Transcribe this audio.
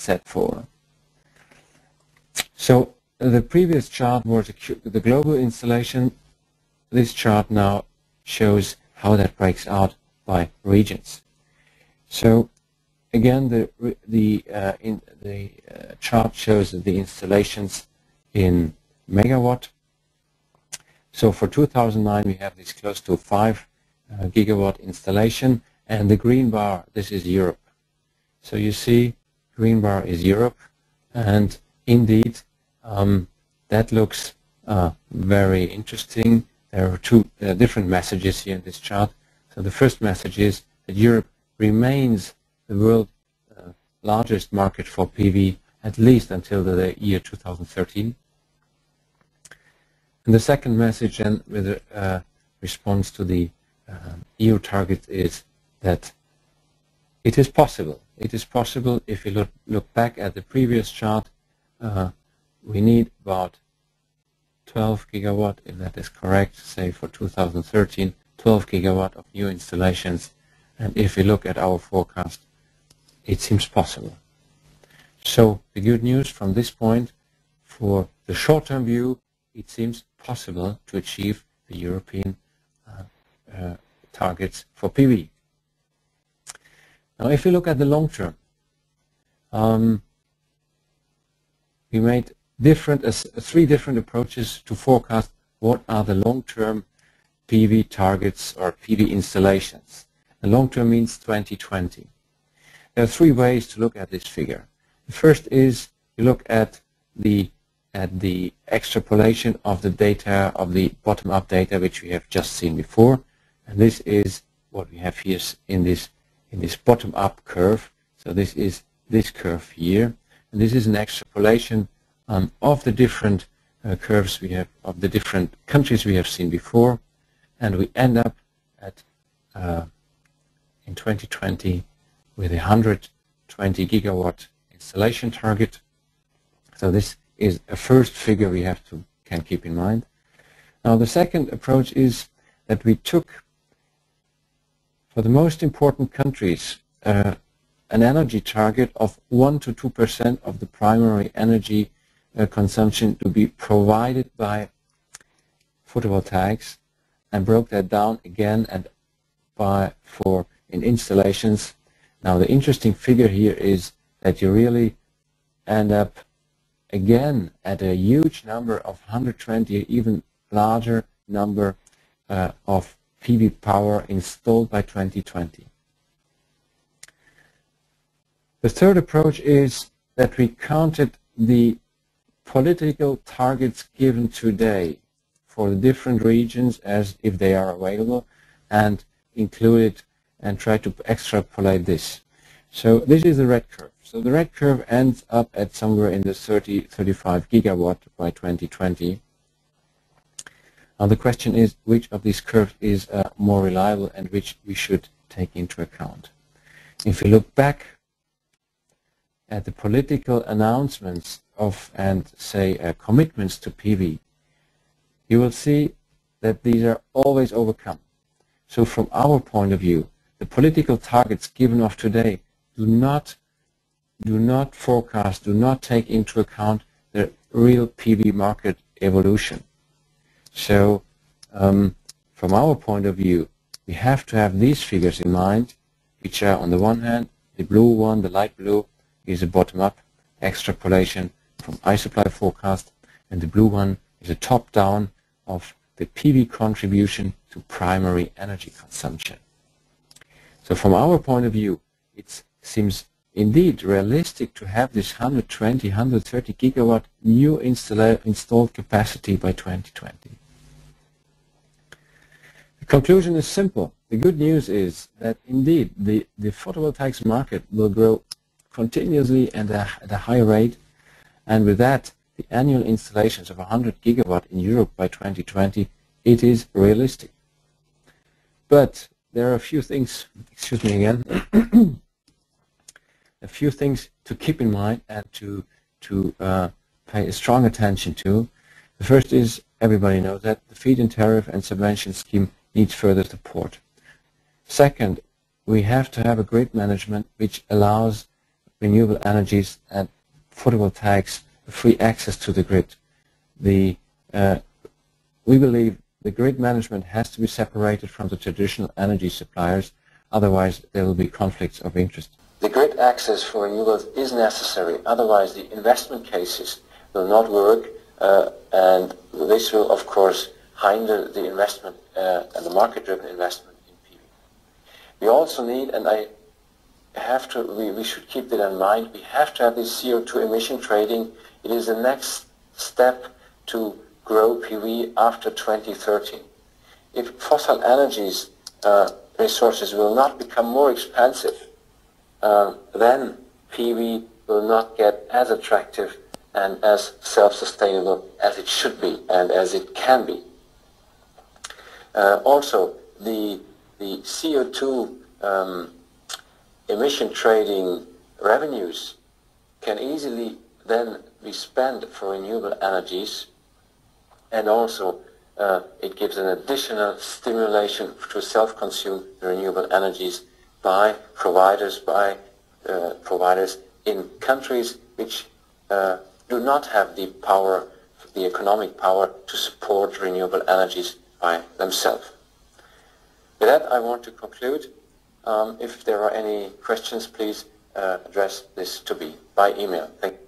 set for. So the previous chart was the global installation. This chart now shows how that breaks out by regions. So again, the chart shows the installations in megawatt. So for 2009 we have this close to 5 gigawatt installation, and the green bar, this is Europe. So you see, green bar is Europe, and indeed that looks very interesting. There are two different messages here in this chart. So the first message is that Europe remains the world's largest market for PV, at least until the year 2013. And the second message, and with a response to the EU target, is that it is possible. It is possible. If you look back at the previous chart, we need about 12 gigawatt, if that is correct, say for 2013, 12 gigawatt of new installations. And if we look at our forecast, it seems possible. So the good news from this point, for the short-term view, it seems possible to achieve the European targets for PV. Now, if you look at the long term, we made three different approaches to forecast what are the long-term PV targets or PV installations. The long term means 2020. There are three ways to look at this figure. The first is you look at the extrapolation of the data, of the bottom-up data, which we have just seen before, and this is what we have here in this bottom-up curve. So this is this curve here, and this is an extrapolation of the different curves we have, of the different countries we have seen before, and we end up at in 2020 with a 120 gigawatt installation target. So this is a first figure we can keep in mind. Now the second approach is that we took, for the most important countries, an energy target of 1 to 2% of the primary energy consumption to be provided by photovoltaics, and broke that down again and in installations. Now the interesting figure here is that you really end up again at a huge number of 120, even larger number of PV power installed by 2020. The third approach is that we counted the political targets given today for the different regions as if they are available, and included and try to extrapolate this. So this is the red curve. So the red curve ends up at somewhere in the 30-35 gigawatt by 2020. Now the question is, which of these curves is more reliable and which we should take into account? If you look back at the political announcements of and say commitments to PV, you will see that these are always overcome. So from our point of view, the political targets given of today do not forecast, do not take into account the real PV market evolution. So from our point of view, we have to have these figures in mind, which are on the one hand, the blue one, the light blue, is a bottom-up extrapolation from iSupply forecast, and the blue one is a top-down of the PV contribution to primary energy consumption. So from our point of view, it seems indeed realistic to have this 120, 130 gigawatt new installed capacity by 2020. The conclusion is simple. The good news is that indeed the photovoltaics market will grow continuously and at a high rate, and with that the annual installations of 100 gigawatt in Europe by 2020, it is realistic. But there are a few things, excuse me again, a few things to keep in mind and to pay strong attention to. The first is, everybody knows that the feed-in tariff and subvention scheme needs further support. Second, we have to have a grid management which allows renewable energies and photovoltaics free access to the grid. We believe the grid management has to be separated from the traditional energy suppliers, otherwise there will be conflicts of interest. The grid access for renewables is necessary, otherwise the investment cases will not work, and this will of course hinder the investment and the market-driven investment in PV. We also need, and we should keep that in mind, we have to have this CO2 emission trading. It is the next step to grow PV after 2030. If fossil energies resources will not become more expensive, then PV will not get as attractive and as self-sustainable as it should be and as it can be. Also, the CO2 emission trading revenues can easily then be spent for renewable energies, and also it gives an additional stimulation to self-consume renewable energies by providers in countries which do not have the power, the economic power to support renewable energies by themselves. With that, I want to conclude. If there are any questions, please address this to me by email. Thank you.